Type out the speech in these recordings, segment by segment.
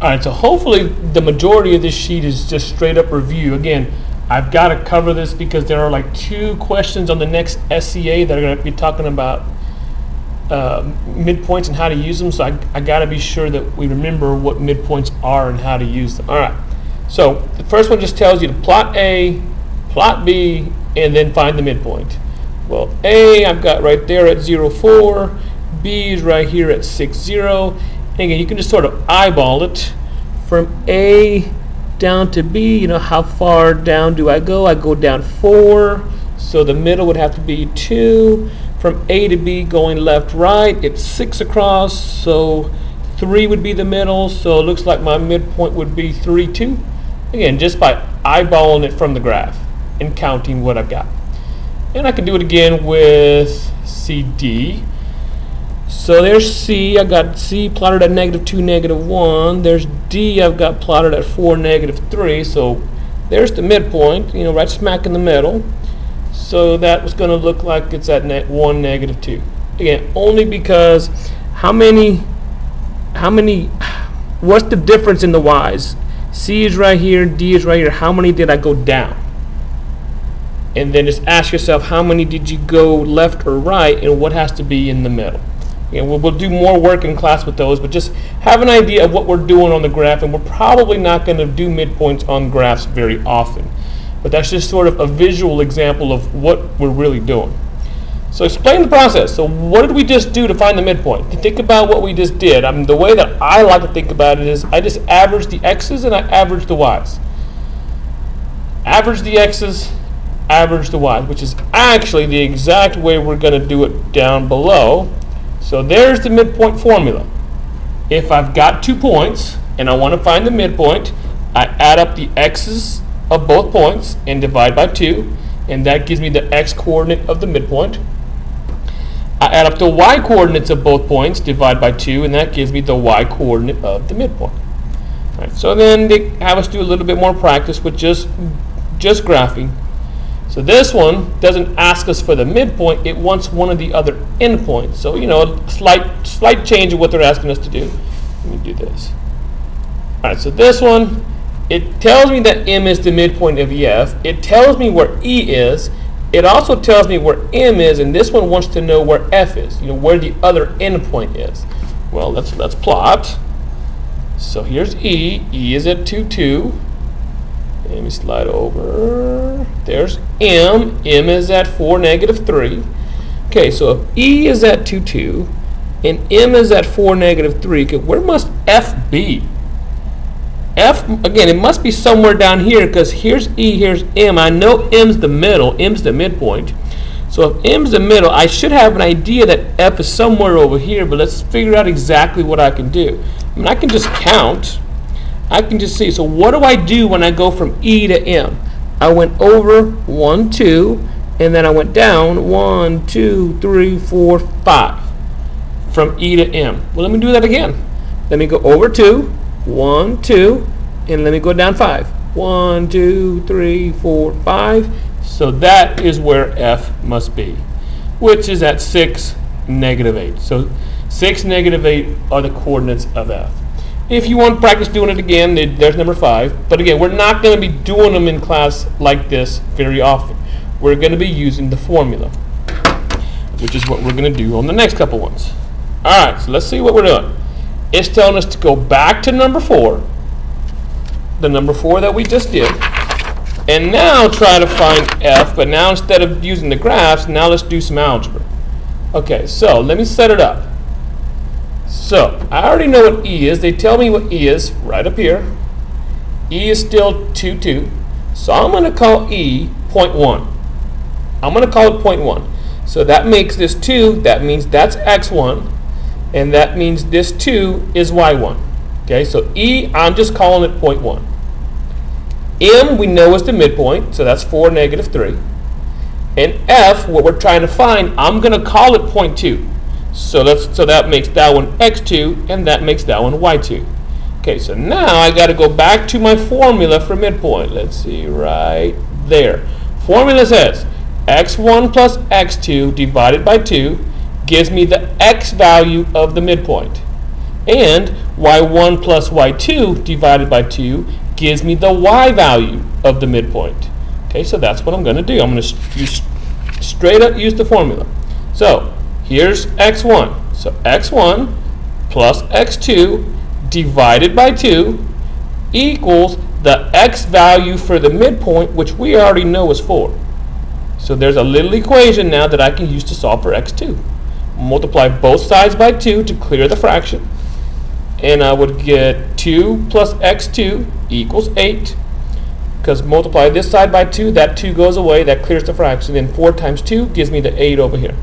Alright, so hopefully the majority of this sheet is just straight up review. Again, I've got to cover this because there are like 2 questions on the next SCA that are going to be talking about midpoints and how to use them, so I got to be sure that we remember what midpoints are and how to use them. Alright, so the first one just tells you to plot A, plot B, and then find the midpoint. Well, A I've got right there at 0, 4, B is right here at 6, 0. And again, you can just sort of eyeball it from A down to B. You know, how far down do I go? I go down 4, so the middle would have to be 2. From A to B going left, right, it's 6 across, so 3 would be the middle, so it looks like my midpoint would be 3, 2. Again, just by eyeballing it from the graph and counting what I've got. And I can do it again with CD. So there's C, I've got C plotted at -2, -1. There's D, I've got plotted at 4, -3. So there's the midpoint, you know, right smack in the middle. So that was going to look like it's at 1, -2. Again, only because what's the difference in the Y's? C is right here, D is right here. How many did I go down? And then just ask yourself, how many did you go left or right, and what has to be in the middle? Again, we'll do more work in class with those, but just have an idea of what we're doing on the graph, and we're probably not going to do midpoints on graphs very often. But that's just sort of a visual example of what we're really doing. So explain the process. So what did we just do to find the midpoint? Think about what we just did. I mean, the way that I like to think about it is I just average the x's and I average the y's. Average the x's, average the y's, which is actually the exact way we're going to do it down below. So there's the midpoint formula. If I've got 2 points and I want to find the midpoint, I add up the x's of both points and divide by 2, and that gives me the x coordinate of the midpoint. I add up the y coordinates of both points, divide by 2, and that gives me the y coordinate of the midpoint. All right, so then they have us do a little bit more practice with just graphing. So this one doesn't ask us for the midpoint, it wants one of the other endpoints. So, you know, a slight change of what they're asking us to do. Let me do this. All right, so this one, it tells me that M is the midpoint of EF. It tells me where E is. It also tells me where M is, and this one wants to know where F is, you know, where the other endpoint is. Well, let's plot. So here's E. E is at 2, 2. Let me slide over. There's M. M is at 4, -3. Okay, so if E is at 2, 2, and M is at 4, -3, okay, where must F be? F, again, it must be somewhere down here because here's E, here's M. I know M's the middle, M's the midpoint. So if M's the middle, I should have an idea that F is somewhere over here, but let's figure out exactly what I can do. I mean, I can just count. I can just see. So what do I do when I go from E to M? I went over 1, 2, and then I went down 1, 2, 3, 4, 5 from E to M. Well, let me do that again. Let me go over 2. 1, 2, and let me go down 5. 1, 2, 3, 4, 5. So that is where F must be, which is at 6, -8. So 6, -8 are the coordinates of F. If you want to practice doing it again, there's number 5. But again, we're not going to be doing them in class like this very often. We're going to be using the formula, which is what we're going to do on the next couple ones. All right, so let's see what we're doing. It's telling us to go back to number 4, the number 4 that we just did, and now try to find F, but now instead of using the graphs, now let's do some algebra. Okay, so let me set it up. So I already know what E is. They tell me what E is right up here. E is still 2, 2. So I'm going to call E 0.1. I'm going to call it 0.1. So that makes this 2. That means that's x1. And that means this 2 is y1. Okay, so E, I'm just calling it 0.1. M, we know is the midpoint, so that's 4, -3. And F, what we're trying to find, I'm going to call it 0.2. So that makes that one x2, and that makes that one y2. Okay, so now I got to go back to my formula for midpoint. Let's see, right there. Formula says x1 plus x2 divided by 2 gives me the x value of the midpoint. And y1 plus y2 divided by 2 gives me the y value of the midpoint. Okay, so that's what I'm going to do. I'm going to straight up use the formula. So here's x1. So x1 plus x2 divided by 2 equals the x value for the midpoint, which we already know is 4. So there's a little equation now that I can use to solve for x2. Multiply both sides by 2 to clear the fraction. And I would get 2 plus x2 equals 8. Because multiply this side by 2, that 2 goes away, that clears the fraction. Then 4 times 2 gives me the 8 over here.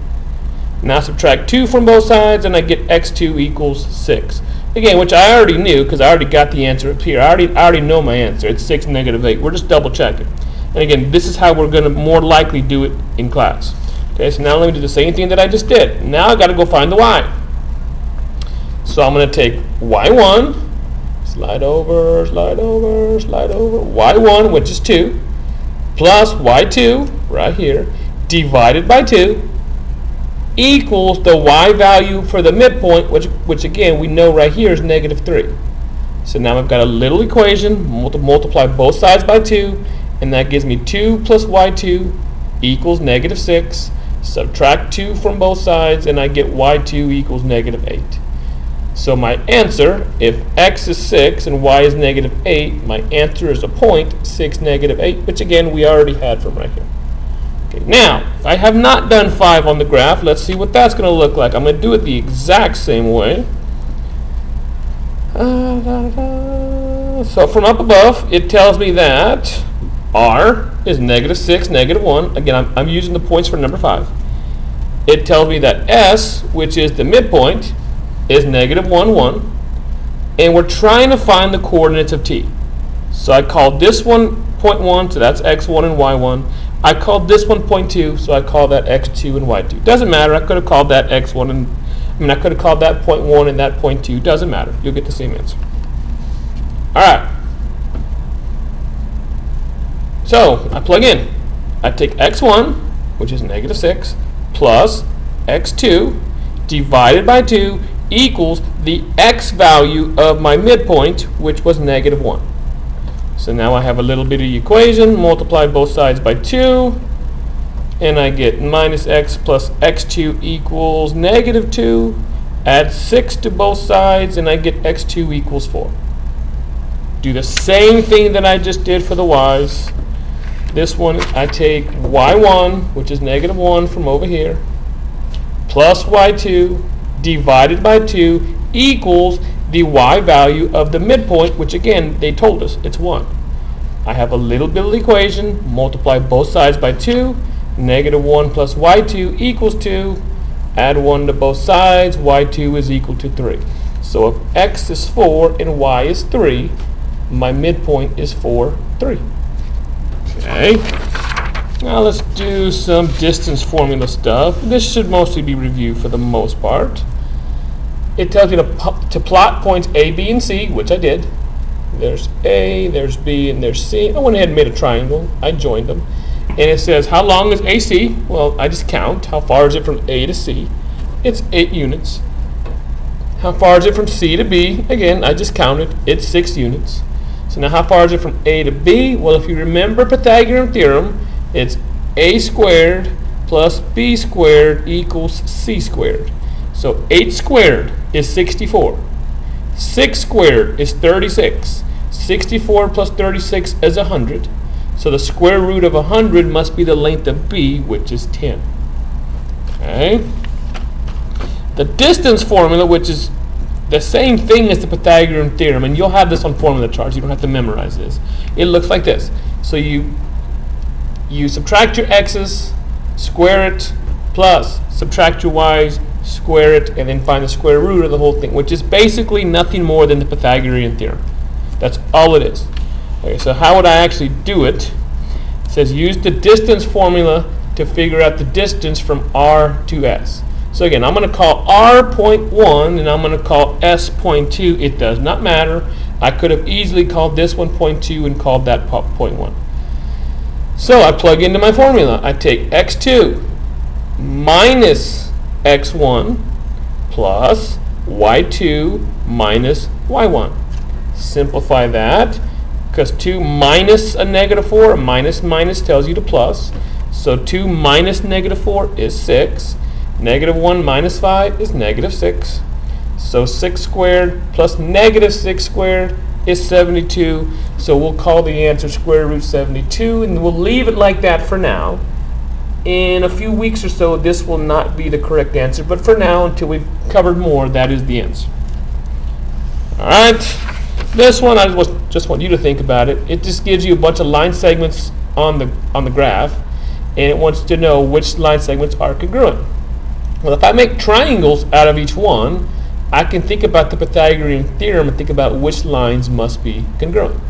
Now subtract 2 from both sides, and I get x2 equals 6. Again, which I already knew because I already got the answer up here. I already know my answer. It's 6 negative 8. We're just double checking. And again, this is how we're going to more likely do it in class. Okay, so now let me do the same thing that I just did. Now I've got to go find the y. So I'm going to take y1, slide over, slide over, slide over, y1, which is 2, plus y2, right here, divided by 2, equals the y value for the midpoint, which again we know right here is negative 3. So now I've got a little equation, multiply both sides by 2, and that gives me 2 plus y2 equals negative 6. Subtract 2 from both sides, and I get y2 equals negative 8. So my answer, if x is 6 and y is negative 8, my answer is a point 6 negative 8, which again we already had from right here. Okay, now, I have not done 5 on the graph. Let's see what that's going to look like. I'm going to do it the exact same way. So from up above, it tells me that r is negative 6, negative 1. Again, I'm using the points for number 5. It tells me that s, which is the midpoint, is negative 1, 1. And we're trying to find the coordinates of t. So I called this one 0.1, so that's x1 and y1. I called this one 0.2, so I call that x2 and y2. Doesn't matter. I could have called that x1 and I could have called that 0.1 and that 0.2. Doesn't matter. You'll get the same answer. All right. So I plug in. I take x1, which is negative 6, plus x2 divided by 2 equals the x value of my midpoint, which was negative 1. So now I have a little bitty equation, multiply both sides by 2, and I get minus x plus x2 equals negative 2. Add 6 to both sides, and I get x2 equals 4. Do the same thing that I just did for the y's. This one, I take y1, which is negative 1 from over here, plus y2 divided by 2 equals the y value of the midpoint, which again, they told us, it's 1. I have a little bit of equation, multiply both sides by 2, negative 1 plus y2 equals 2, add 1 to both sides, y2 is equal to 3. So if x is 4 and y is 3, my midpoint is 4, 3. Okay, now let's do some distance formula stuff. This should mostly be reviewed for the most part. It tells you to plot points A, B, and C, which I did. There's A, there's B, and there's C. I went ahead and made a triangle. I joined them. And it says, how long is AC? Well, I just count. How far is it from A to C? It's 8 units. How far is it from C to B? Again, I just counted. It's 6 units. So now how far is it from A to B? Well, if you remember Pythagorean theorem, it's A squared plus B squared equals C squared. So 8 squared is 64. 6 squared is 36. 64 plus 36 is 100. So the square root of 100 must be the length of B, which is 10. Okay. The distance formula, which is the same thing as the Pythagorean theorem, and you'll have this on formula charts. You don't have to memorize this. It looks like this. So you subtract your x's, square it, plus subtract your y's, square it, and then find the square root of the whole thing, which is basically nothing more than the Pythagorean theorem. That's all it is. Okay, so how would I actually do it? It says use the distance formula to figure out the distance from R to S. So again, I'm going to call R 0.1 and I'm going to call S 0.2. It does not matter. I could have easily called this one 0.2 and called that 0.1. So I plug into my formula. I take x2 minus x1 plus y2 minus y1. Simplify that, because 2 minus a negative 4, minus minus tells you to plus. So 2 minus negative 4 is 6. Negative 1 minus 5 is negative 6. So 6 squared plus negative 6 squared is 72. So we'll call the answer square root 72, and we'll leave it like that for now. In a few weeks or so, this will not be the correct answer, but for now, until we've covered more, that is the answer. All right, this one I just want you to think about it. It just gives you a bunch of line segments on the graph, and it wants to know which line segments are congruent. Well, if I make triangles out of each one, I can think about the Pythagorean theorem and think about which lines must be congruent.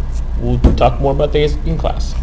We'll talk more about these in class.